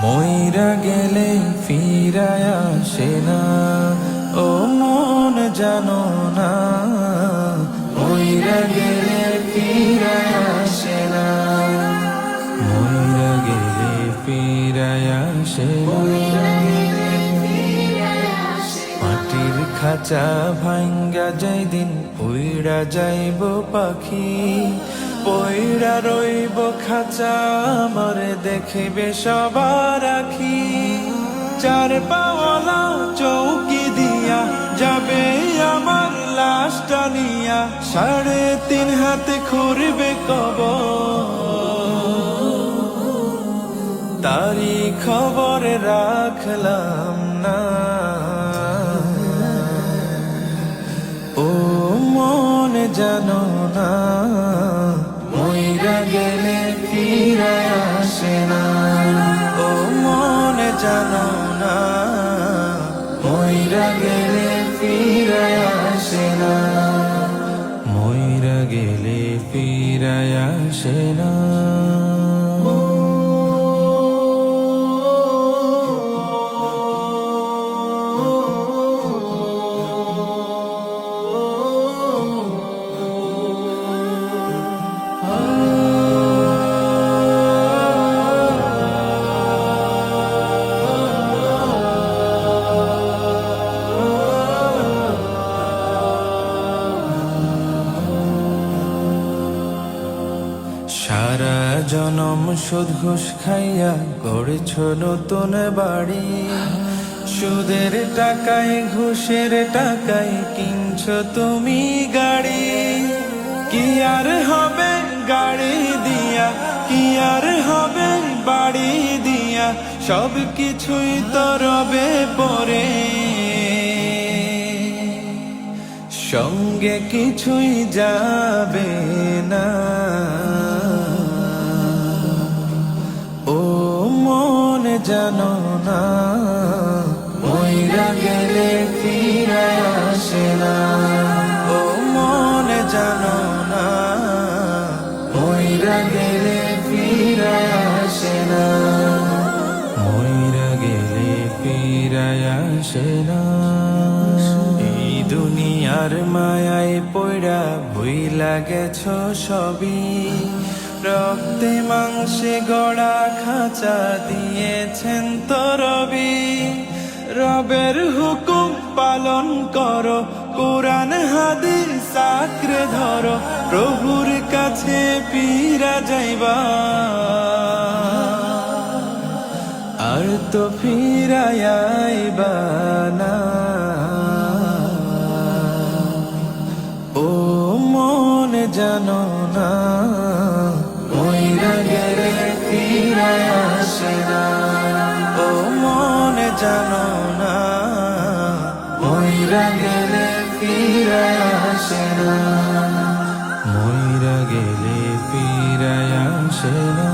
মইরা গেলে ফিরায় আসে না, ও মন জানো না। মইরা গেলে ফিরায় আসে না, মইরা গেলে ফিরায় আসে না। মাটির খাঁচা ভাঙ্গা যাই দিন উইড়া যাইব পাখি, পইড়া রইব খাঁচা আমারে দেখিবে সবার আখি। চার পাওয়ালা চৌকি দিয়া যাবে আমার লাশটা নিয়া, 3.5 হাতে খুঁড়বে কবর, তারি খবর রাখলাম না। ও মন জানো না, মইরা গেলে ফিরায় আসে না। ও মন জানো না, মইরা গেলে ফিরায় আসে না। মইরা গেলে ফিরায় আসে না। সারা জনম সুদ ঘুষ খাইয়া গড়েছ নতুন বাড়ি, সুদের টাকায় ঘুষের টাকায় কিনছ তুমি গাড়ি। কি আর হবে গাড়ি দিয়া, কি আর হবে বাড়ি দিয়া, সব কিছুই তো রবে পরে, সঙ্গে কিছুই যাবে না। ও মন জানো না, মইরা গেলে ফিরায় আসে না। ও মন জানো না, মইরা গেলে ফিরায় আসে না। মইরা গেলে ফিরায় আসে না। এই দুনিয়ার মায়ায় পইড়া ভুইলা গেছ সবই, রক্তে মাংসে গড়া খাঁচা দিয়েছেন তো রবি। রবের হুকুম পালন করো, কোরআন হাদিস আঁকড়ে ধরো, প্রভুর কাছে ফিরা যাইবা, আর তো ফিরায় আইবা না। ও মন জানো না, মইরা গেলে ফিরায় আসে না। ও মন জানো না, মইরা গেলে ফিরায় আসে না। মইরা গেলে ফিরায় আসে না।